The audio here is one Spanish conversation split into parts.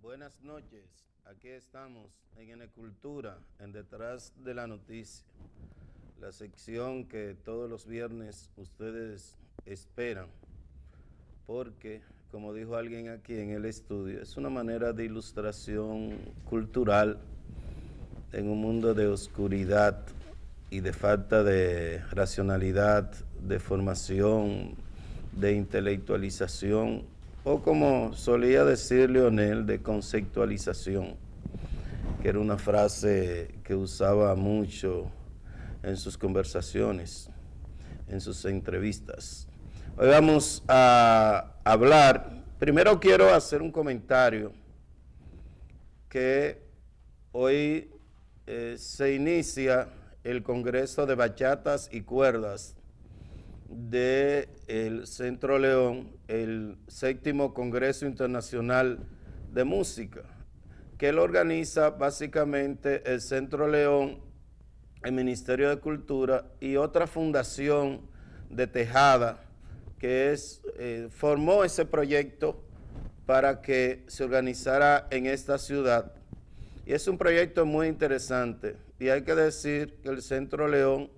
Buenas noches, aquí estamos en Enecultura, en Detrás de la Noticia, la sección que todos los viernes ustedes esperan, porque, como dijo alguien aquí en el estudio, es una manera de ilustración cultural en un mundo de oscuridad y de falta de racionalidad, de formación, de intelectualización, o como solía decir Leonel, de conceptualización, que era una frase que usaba mucho en sus conversaciones, en sus entrevistas. Hoy vamos a hablar, primero quiero hacer un comentario, que hoy se inicia el Congreso de Bachatas y Cuerdas del Centro León, el 7º Congreso Internacional de Música, que lo organiza básicamente el Centro León, el Ministerio de Cultura y otra fundación de Tejada, que formó ese proyecto para que se organizara en esta ciudad. Y es un proyecto muy interesante, y hay que decir que el Centro León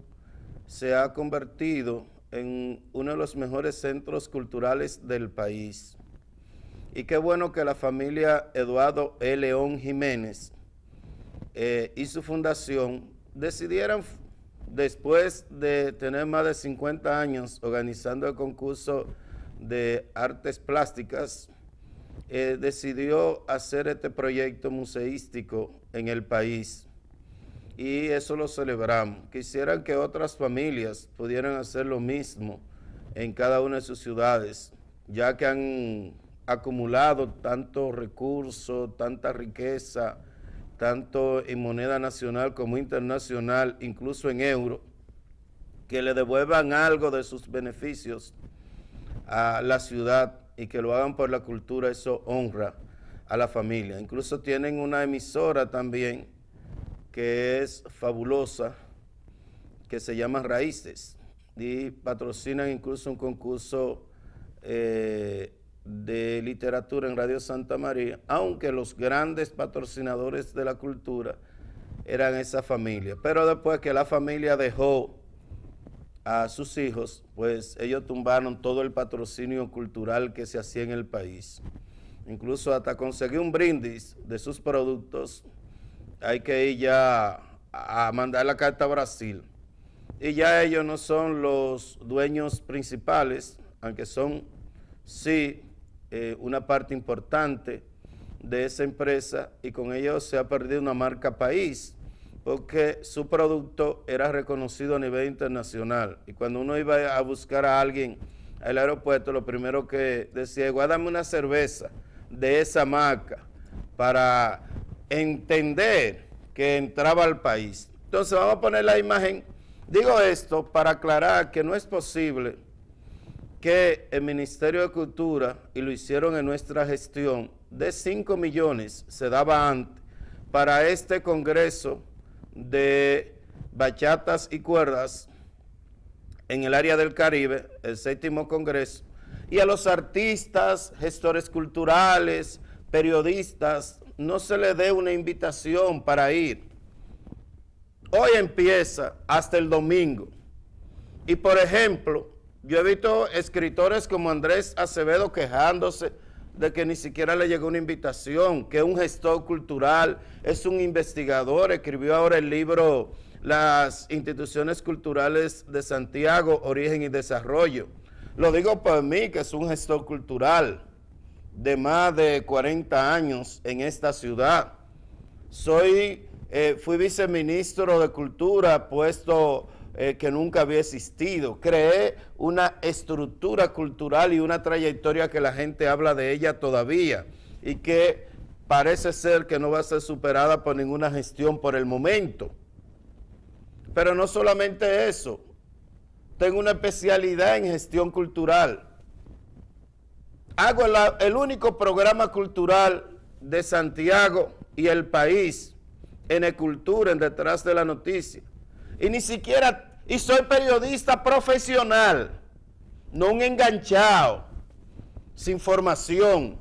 se ha convertido en uno de los mejores centros culturales del país. Y qué bueno que la familia Eduardo E. León Jiménez y su fundación decidieran, después de tener más de 50 años organizando el concurso de artes plásticas, decidió hacer este proyecto museístico en el país. Y eso lo celebramos. Quisieran que otras familias pudieran hacer lo mismo en cada una de sus ciudades, ya que han acumulado tantos recursos, tanta riqueza, tanto en moneda nacional como internacional, incluso en euro, que le devuelvan algo de sus beneficios a la ciudad y que lo hagan por la cultura. Eso honra a la familia. Incluso tienen una emisora también que es fabulosa, que se llama Raíces, y patrocinan incluso un concurso de literatura en Radio Santa María, aunque los grandes patrocinadores de la cultura eran esa familia. Pero después que la familia dejó a sus hijos, pues ellos tumbaron todo el patrocinio cultural que se hacía en el país. Incluso hasta conseguir un brindis de sus productos, hay que ir ya a mandar la carta a Brasil. Y ya ellos no son los dueños principales, aunque son, sí, una parte importante de esa empresa, y con ellos se ha perdido una marca país, porque su producto era reconocido a nivel internacional. Y cuando uno iba a buscar a alguien al aeropuerto, lo primero que decía, guárdame una cerveza de esa marca, para entender que entraba al país. Entonces vamos a poner la imagen. Digo esto para aclarar que no es posible que el Ministerio de Cultura, y lo hicieron en nuestra gestión, de 5 millones se daba antes para este congreso de bachatas y cuerdas en el área del Caribe, el 7º Congreso, y a los artistas, gestores culturales, periodistas, no se le dé una invitación para ir. Hoy empieza hasta el domingo. Y por ejemplo, yo he visto escritores como Andrés Acevedo quejándose de que ni siquiera le llegó una invitación, que es un gestor cultural, es un investigador, escribió ahora el libro Las instituciones culturales de Santiago, origen y desarrollo. Lo digo por mí, que es un gestor cultural de más de 40 años en esta ciudad. Fui viceministro de Cultura, puesto que nunca había existido. Creé una estructura cultural y una trayectoria que la gente habla de ella todavía, y que parece ser que no va a ser superada por ninguna gestión por el momento. Pero no solamente eso, tengo una especialidad en gestión cultural. Hago el único programa cultural de Santiago y el país, Enecultura, en Detrás de la Noticia. Y soy periodista profesional, no un enganchado, sin formación,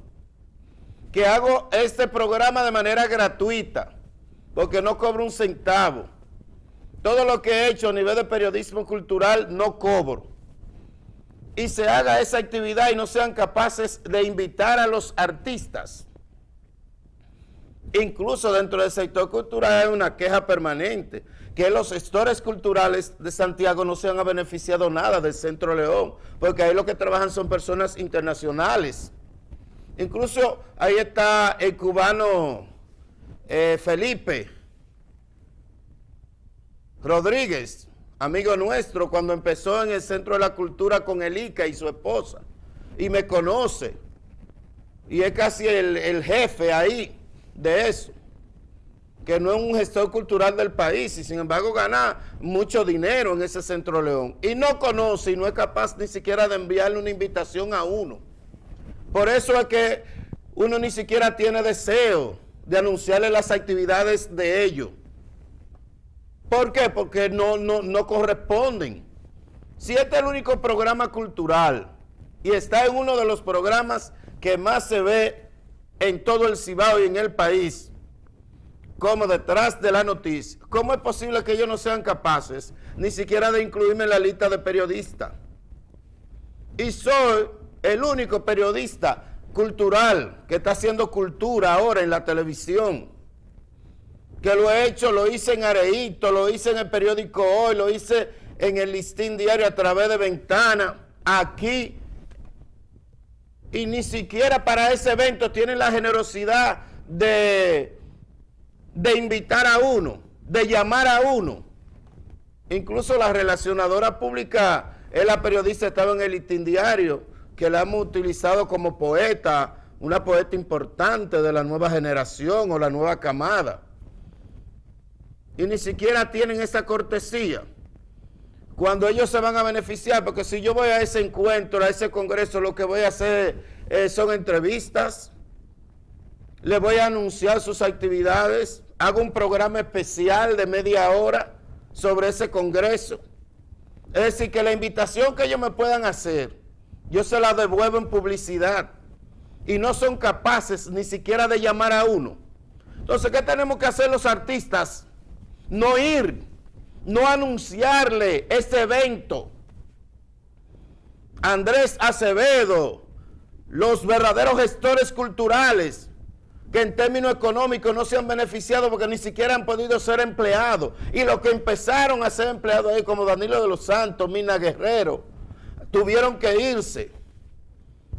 que hago este programa de manera gratuita, porque no cobro un centavo. Todo lo que he hecho a nivel de periodismo cultural no cobro. Y se haga esa actividad y no sean capaces de invitar a los artistas. Incluso dentro del sector cultural hay una queja permanente, que los gestores culturales de Santiago no se han beneficiado nada del Centro León, porque ahí lo que trabajan son personas internacionales. Incluso ahí está el cubano Felipe Rodríguez, amigo nuestro, cuando empezó en el Centro de la Cultura con el ICA y su esposa, y me conoce, y es casi el jefe ahí de eso, que no es un gestor cultural del país, y sin embargo gana mucho dinero en ese Centro León, y no conoce y no es capaz ni siquiera de enviarle una invitación a uno. Por eso es que uno ni siquiera tiene deseo de anunciarle las actividades de ellos. ¿Por qué? Porque no corresponden. Si este es el único programa cultural y está en uno de los programas que más se ve en todo el Cibao y en el país, como detrás de la noticia, ¿cómo es posible que ellos no sean capaces ni siquiera de incluirme en la lista de periodistas? Y soy el único periodista cultural que está haciendo cultura ahora en la televisión, que lo he hecho, lo hice en Areito, lo hice en el periódico Hoy, lo hice en el Listín Diario a través de Ventana, aquí, y ni siquiera para ese evento tienen la generosidad de invitar a uno, de llamar a uno. Incluso la relacionadora pública, la periodista, estaba en el Listín Diario, que la hemos utilizado como poeta, una poeta importante de la nueva generación o la nueva camada. Y ni siquiera tienen esa cortesía cuando ellos se van a beneficiar, porque si yo voy a ese encuentro, a ese congreso, lo que voy a hacer son entrevistas, les voy a anunciar sus actividades, hago un programa especial de media hora sobre ese congreso. Es decir, que la invitación que ellos me puedan hacer, yo se la devuelvo en publicidad, y no son capaces ni siquiera de llamar a uno. Entonces, ¿qué tenemos que hacer los artistas? No ir, no anunciarle ese evento. Andrés Acevedo, los verdaderos gestores culturales, que en términos económicos no se han beneficiado porque ni siquiera han podido ser empleados. Y los que empezaron a ser empleados ahí, como Danilo de los Santos, Mina Guerrero, tuvieron que irse.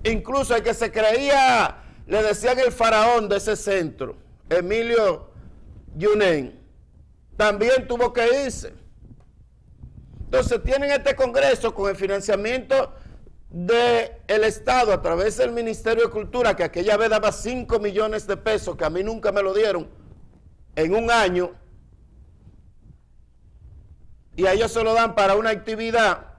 Incluso el que se creía, le decían el faraón de ese centro, Emilio Yunen, también tuvo que irse. Entonces tienen este congreso con el financiamiento del Estado a través del Ministerio de Cultura, que aquella vez daba 5 millones de pesos, que a mí nunca me lo dieron en un año, y a ellos se lo dan para una actividad.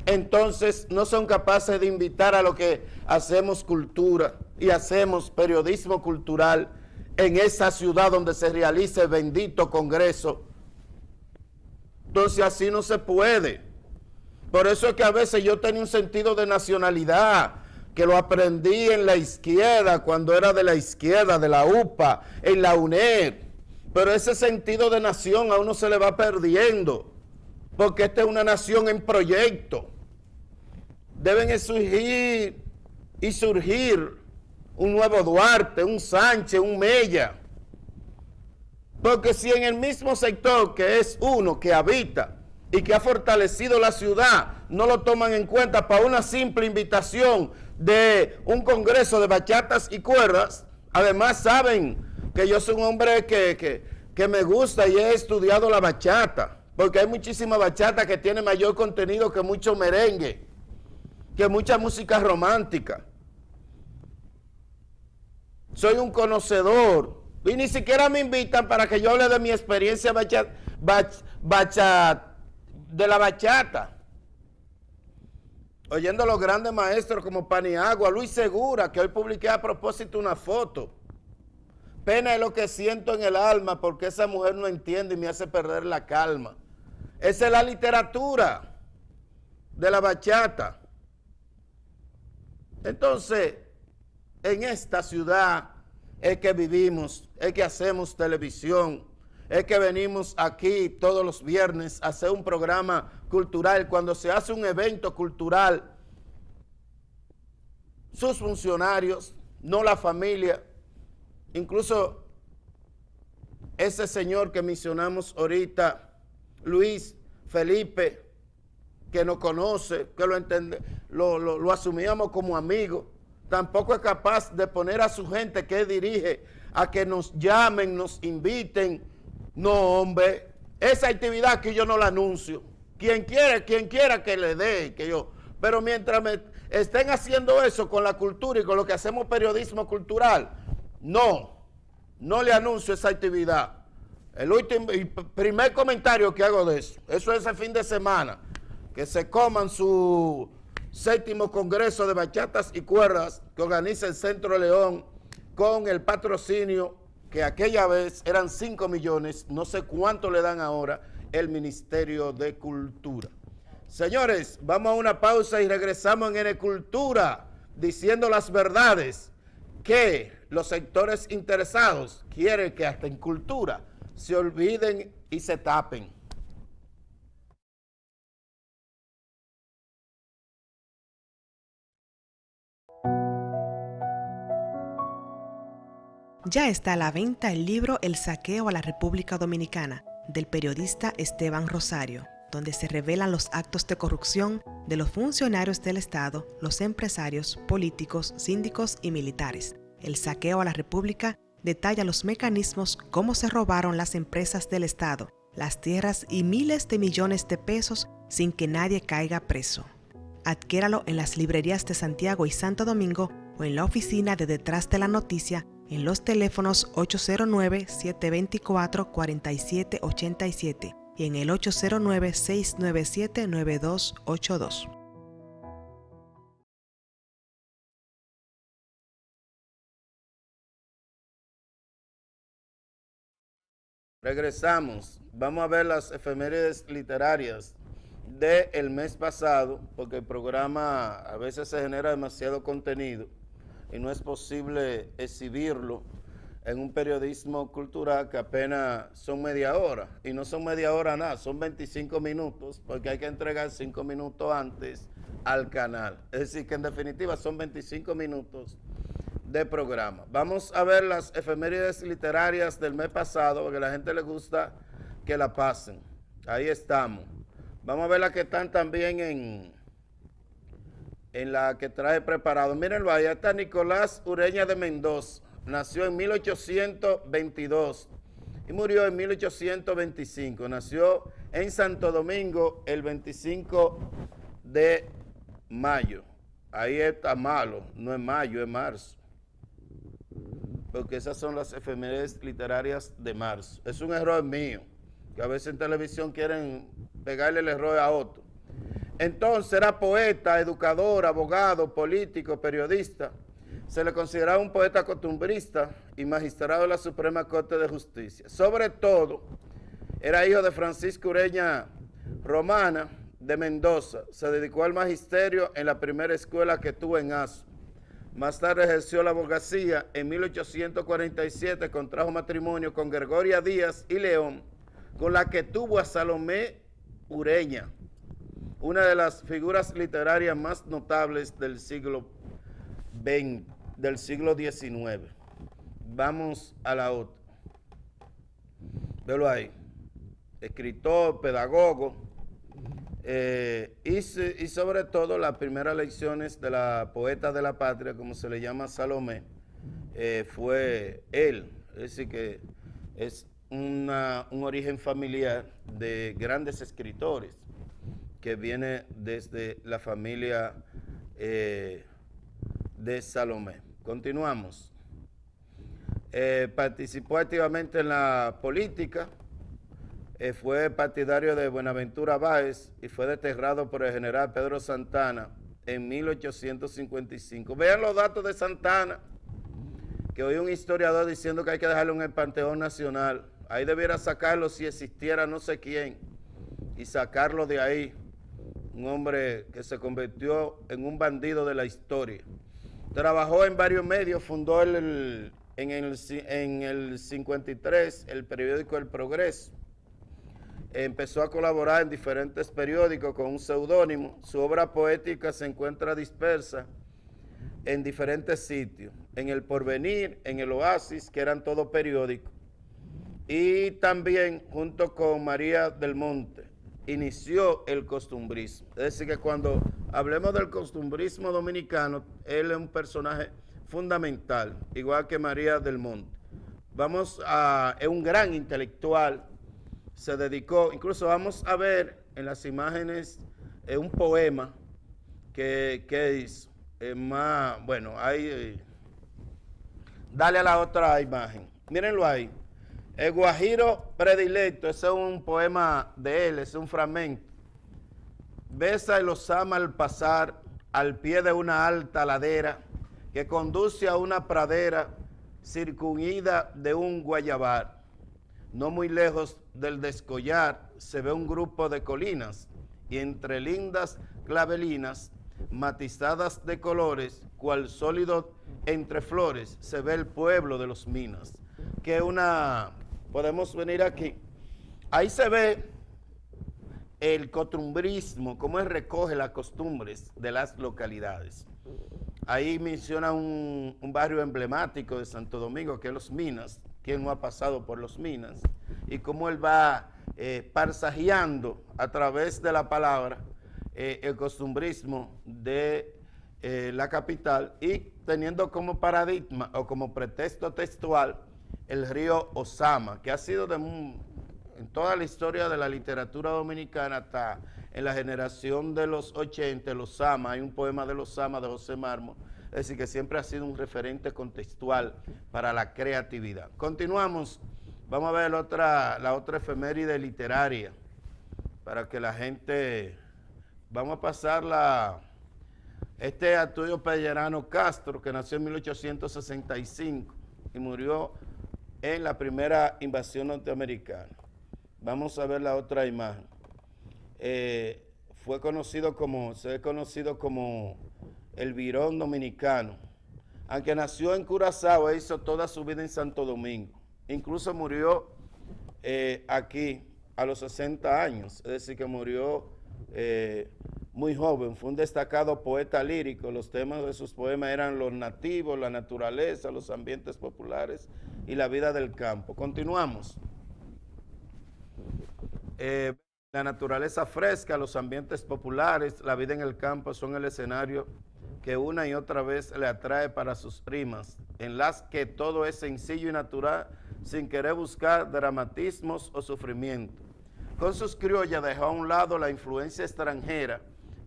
Entonces no son capaces de invitar a lo que hacemos cultura y hacemos periodismo cultural en esa ciudad donde se realiza el bendito congreso. Entonces así no se puede. Por eso es que a veces yo tenía un sentido de nacionalidad, que lo aprendí en la izquierda, cuando era de la izquierda, de la UPA, en la UNED. Pero ese sentido de nación a uno se le va perdiendo, porque esta es una nación en proyecto. Deben surgir un nuevo Duarte, un Sánchez, un Mella. Porque si en el mismo sector, que es uno que habita y que ha fortalecido la ciudad, no lo toman en cuenta para una simple invitación de un congreso de bachatas y cuerdas. Además saben que yo soy un hombre que me gusta y he estudiado la bachata, porque hay muchísima bachata que tiene mayor contenido que mucho merengue, que mucha música romántica. Soy un conocedor y ni siquiera me invitan para que yo hable de mi experiencia de la bachata. Oyendo a los grandes maestros como Paniagua, Luis Segura, que hoy publiqué a propósito una foto. Pena es lo que siento en el alma porque esa mujer no entiende y me hace perder la calma. Esa es la literatura de la bachata. Entonces, en esta ciudad es que vivimos, es que hacemos televisión, es que venimos aquí todos los viernes a hacer un programa cultural. Cuando se hace un evento cultural, sus funcionarios, no la familia, incluso ese señor que mencionamos ahorita, Luis Felipe, que nos conoce, que lo asumíamos como amigo, tampoco es capaz de poner a su gente que dirige a que nos llamen, nos inviten. No, hombre, esa actividad que yo no la anuncio. Quien quiera que le dé, que yo. Pero mientras me estén haciendo eso con la cultura y con lo que hacemos periodismo cultural, no le anuncio esa actividad. El primer comentario que hago de eso es el fin de semana, que se coman su 7º Congreso de Bachatas y Cuerdas que organiza el Centro León con el patrocinio que aquella vez eran 5 millones, no sé cuánto le dan ahora el Ministerio de Cultura. Señores, vamos a una pausa y regresamos en Cultura diciendo las verdades que los sectores interesados quieren que hasta en cultura se olviden y se tapen. Ya está a la venta el libro El saqueo a la República Dominicana, del periodista Esteban Rosario, donde se revelan los actos de corrupción de los funcionarios del Estado, los empresarios, políticos, síndicos y militares. El saqueo a la República detalla los mecanismos, cómo se robaron las empresas del Estado, las tierras y miles de millones de pesos sin que nadie caiga preso. Adquiéralo en las librerías de Santiago y Santo Domingo o en la oficina de Detrás de la Noticia en los teléfonos 809-724-4787 y en el 809-697-9282. Regresamos. Vamos a ver las efemérides literarias del mes pasado, porque el programa a veces se genera demasiado contenido y no es posible exhibirlo en un periodismo cultural que apenas son media hora, y no son media hora nada, son 25 minutos, porque hay que entregar 5 minutos antes al canal. Es decir, que en definitiva son 25 minutos de programa. Vamos a ver las efemérides literarias del mes pasado, porque a la gente le gusta que la pasen. Ahí estamos. Vamos a ver las que están también en la que trae preparado. Mírenlo, ahí está Nicolás Ureña de Mendoza. Nació en 1822 y murió en 1825. Nació en Santo Domingo el 25 de mayo. Ahí está malo, no es mayo, es marzo. Porque esas son las efemérides literarias de marzo. Es un error mío, que a veces en televisión quieren pegarle el error a otro. Entonces era poeta, educador, abogado, político, periodista. Se le consideraba un poeta costumbrista y magistrado de la Suprema Corte de Justicia. Sobre todo, era hijo de Francisco Ureña Romana de Mendoza. Se dedicó al magisterio en la primera escuela que tuvo en Azo. Más tarde ejerció la abogacía. En 1847 contrajo matrimonio con Gregoria Díaz y León, con la que tuvo a Salomé Ureña, una de las figuras literarias más notables del siglo XIX. Vamos a la otra. Velo ahí. Escritor, pedagogo, y sobre todo las primeras lecciones de la poeta de la patria, como se le llama Salomé, fue él. Es decir, que es un origen familiar de grandes escritores que viene desde la familia de Salomé. Continuamos. Participó activamente en la política, fue partidario de Buenaventura Báez y fue desterrado por el general Pedro Santana en 1855. Vean los datos de Santana, que oí un historiador diciendo que hay que dejarlo en el Panteón Nacional. Ahí debiera sacarlo si existiera no sé quién, y sacarlo de ahí. Un hombre que se convirtió en un bandido de la historia. Trabajó en varios medios, fundó en el 53 el periódico El Progreso. Empezó a colaborar en diferentes periódicos con un seudónimo. Su obra poética se encuentra dispersa en diferentes sitios, en El Porvenir, en El Oasis, que eran todos periódicos, y también junto con María del Monte inició el costumbrismo. Es decir, que cuando hablemos del costumbrismo dominicano, él es un personaje fundamental, igual que María del Monte. Es un gran intelectual, se dedicó, incluso vamos a ver en las imágenes un poema que hizo. Dale a la otra imagen, mírenlo ahí. El Guajiro Predilecto, ese es un poema de él, es un fragmento. Besa y los ama al pasar al pie de una alta ladera que conduce a una pradera circuida de un guayabar. No muy lejos del descollar se ve un grupo de colinas y entre lindas clavelinas matizadas de colores, cual sólido entre flores, se ve el pueblo de los Minas. Que podemos venir aquí, ahí se ve el costumbrismo, cómo él recoge las costumbres de las localidades. Ahí menciona un barrio emblemático de Santo Domingo, que es Los Minas. ¿Quién no ha pasado por Los Minas? Y cómo él va parsajeando a través de la palabra el costumbrismo de la capital y teniendo como paradigma o como pretexto textual el río Ozama, que ha sido en toda la historia de la literatura dominicana hasta en la generación de los 80, el Ozama, hay un poema del Ozama de José Mármol, es decir, que siempre ha sido un referente contextual para la creatividad. Continuamos, vamos a ver la otra efeméride literaria, para que la gente, vamos a pasarla. Este es Arturo Pellerano Castro, que nació en 1865 y murió en la primera invasión norteamericana. Vamos a ver la otra imagen. Se ve conocido como el Virón dominicano. Aunque nació en Curazao, hizo toda su vida en Santo Domingo. Incluso murió aquí a los 60 años, es decir, que murió muy joven. Fue un destacado poeta lírico. Los temas de sus poemas eran los nativos, la naturaleza, los ambientes populares y la vida del campo. Continuamos. La naturaleza fresca, los ambientes populares, la vida en el campo son el escenario que una y otra vez le atrae para sus rimas, en las que todo es sencillo y natural, sin querer buscar dramatismos o sufrimiento. Con sus criollas dejó a un lado la influencia extranjera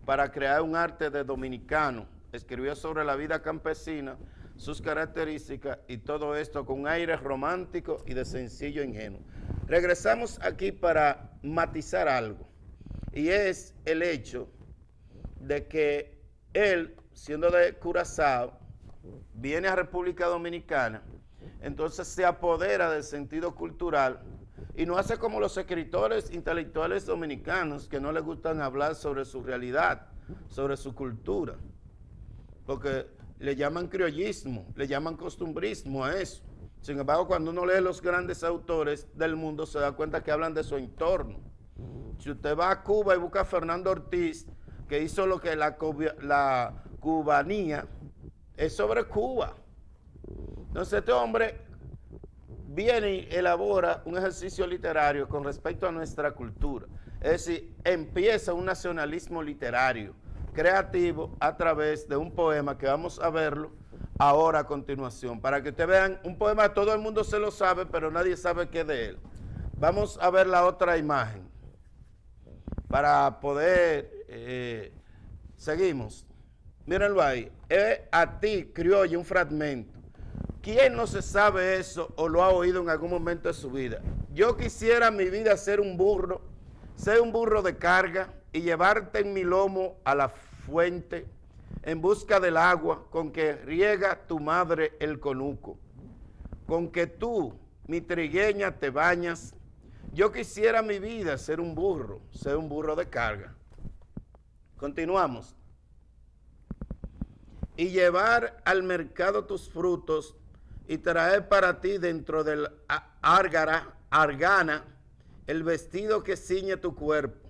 para crear un arte de dominicano. Escribió sobre la vida campesina, sus características y todo esto con un aire romántico y de sencillo ingenuo. Regresamos aquí para matizar algo, y es el hecho de que él, siendo de Curazao, viene a República Dominicana, entonces se apodera del sentido cultural y no hace como los escritores intelectuales dominicanos que no les gustan hablar sobre su realidad, sobre su cultura, porque le llaman criollismo, le llaman costumbrismo a eso. Sin embargo, cuando uno lee los grandes autores del mundo, se da cuenta que hablan de su entorno. Si usted va a Cuba y busca a Fernando Ortiz, que hizo lo que la cubanía, es sobre Cuba. Entonces este hombre viene y elabora un ejercicio literario con respecto a nuestra cultura. Es decir, empieza un nacionalismo literario, creativo, a través de un poema que vamos a verlo ahora a continuación, para que ustedes vean, un poema todo el mundo se lo sabe, pero nadie sabe qué es de él. Vamos a ver la otra imagen, para poder, seguimos, mírenlo ahí, a ti, criollo, un fragmento. ¿Quién no se sabe eso o lo ha oído en algún momento de su vida? Yo quisiera en mi vida ser un burro de carga y llevarte en mi lomo a la fuente en busca del agua con que riega tu madre el conuco, con que tú, mi trigueña, te bañas. Yo quisiera mi vida ser un burro de carga. Continuamos. y llevar al mercado tus frutos y traer para ti dentro del argana el vestido que ciñe tu cuerpo,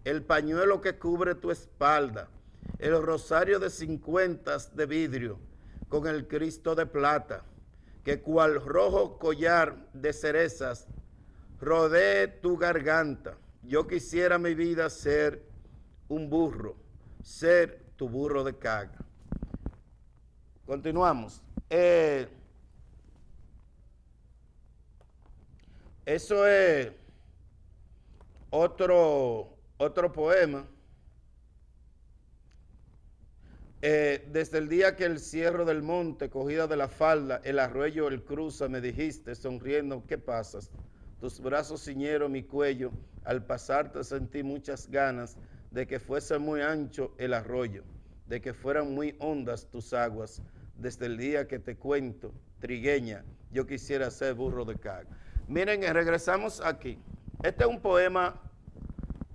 el pañuelo que cubre tu espalda, el rosario de 50 de vidrio con el Cristo de plata, que cual rojo collar de cerezas rodee tu garganta. Yo quisiera mi vida ser un burro, ser tu burro de carga. Continuamos. Eso es otro poema. Desde el día que el cierro del monte, cogida de la falda, el arroyo, el cruza, me dijiste, sonriendo, ¿qué pasas? Tus brazos ciñeron mi cuello, al pasarte sentí muchas ganas de que fuese muy ancho el arroyo, de que fueran muy hondas tus aguas. Desde el día que te cuento, trigueña, yo quisiera ser burro de carga. Miren, regresamos aquí. Este es un poema,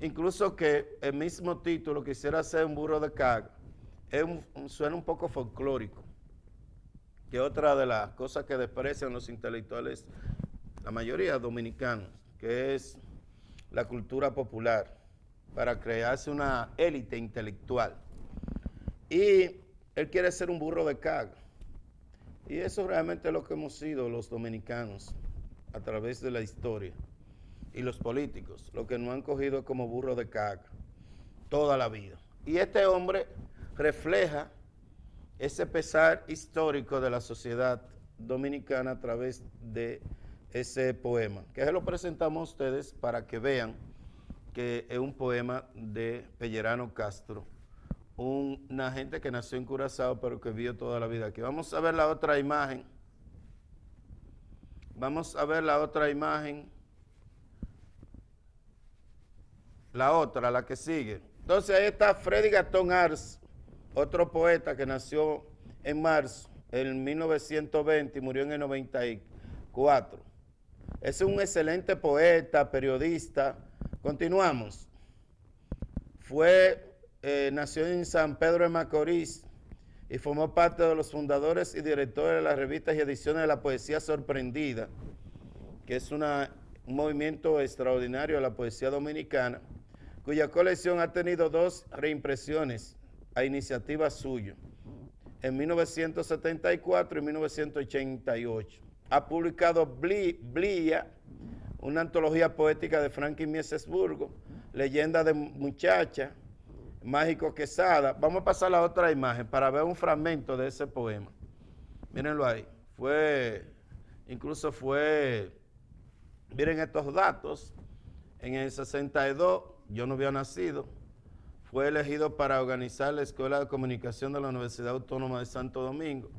incluso que el mismo título, quisiera ser un burro de carga, suena un poco folclórico, que otra de las cosas que desprecian los intelectuales, la mayoría dominicanos, que es la cultura popular, para crearse una élite intelectual. Y él quiere ser un burro de carga. Y eso realmente es lo que hemos sido los dominicanos a través de la historia. Y los políticos, lo que nos han cogido como burro de carga toda la vida. Y este hombre refleja ese pesar histórico de la sociedad dominicana a través de ese poema, que se lo presentamos a ustedes para que vean que es un poema de Pellerano Castro, una gente que nació en Curazao pero que vivió toda la vida aquí. Vamos a ver la otra imagen. Vamos a ver la otra imagen. La otra, la que sigue. Entonces ahí está Freddy Gastón Arce, otro poeta que nació en marzo, en 1920 y murió en el 94. Es un excelente poeta, periodista. Continuamos. Nació en San Pedro de Macorís y formó parte de los fundadores y directores de las revistas y ediciones de la Poesía Sorprendida, que es un movimiento extraordinario de la poesía dominicana, cuya colección ha tenido 2 reimpresiones a iniciativa suya, en 1974 y 1988. Ha publicado Blia, una antología poética de Franklin Miesesburgo, Leyenda de Muchacha, Mágico Quesada. Vamos a pasar a la otra imagen para ver un fragmento de ese poema. Mírenlo ahí. Miren estos datos. En el 62, yo no había nacido, fue elegido para organizar la Escuela de Comunicación de la Universidad Autónoma de Santo Domingo.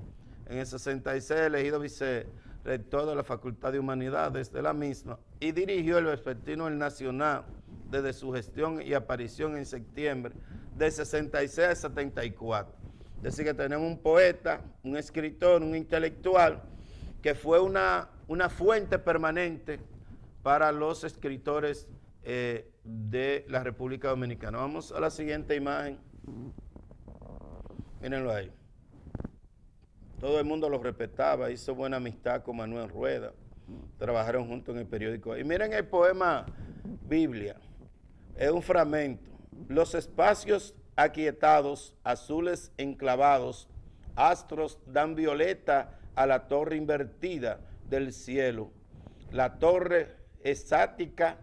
En el 66, elegido vicerrector de la Facultad de Humanidades de la misma y dirigió el vespertino El Nacional desde su gestión y aparición en septiembre de 66 a 74. Es decir, que tenemos un poeta, un escritor, un intelectual, que fue una fuente permanente para los escritores de la República Dominicana. Vamos a la siguiente imagen. Mírenlo ahí. Todo el mundo lo respetaba, hizo buena amistad con Manuel Rueda, trabajaron juntos en el periódico. Y miren el poema Biblia, es un fragmento. Los espacios aquietados, azules enclavados, astros dan violeta a la torre invertida del cielo. La torre estática,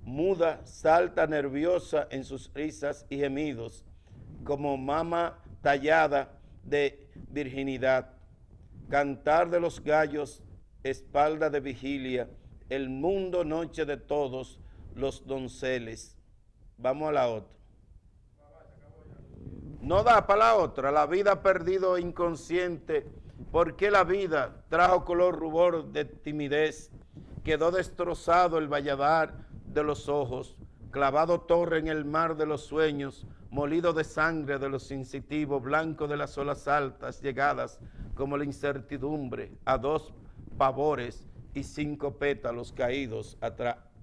muda, salta nerviosa en sus risas y gemidos, como mama tallada de virginidad. Cantar de los gallos, espalda de vigilia, el mundo noche de todos los donceles. Vamos a la otra. No da para la otra. La vida perdido inconsciente. ¿Por qué la vida trajo color rubor de timidez? Quedó destrozado el valladar de los ojos, clavado torre en el mar de los sueños, molido de sangre de los sensitivos, blanco de las olas altas llegadas, como la incertidumbre a 2 pavores y 5 pétalos caídos.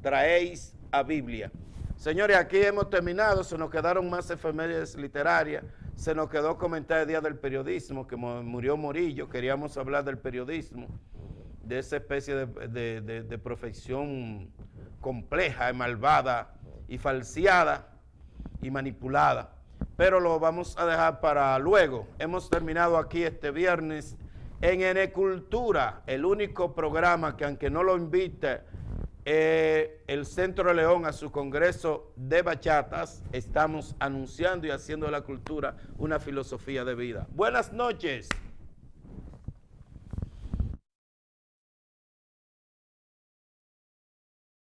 Traéis a Biblia. Señores, aquí hemos terminado, se nos quedaron más efemérides literarias, se nos quedó comentar el Día del Periodismo, que murió Morillo, queríamos hablar del periodismo, de esa especie de profesión compleja, malvada y falseada y manipulada, pero lo vamos a dejar para luego. Hemos terminado aquí este viernes en Enecultura, el único programa que, aunque no lo invite el Centro León a su congreso de bachatas, estamos anunciando y haciendo de la cultura una filosofía de vida. Buenas noches.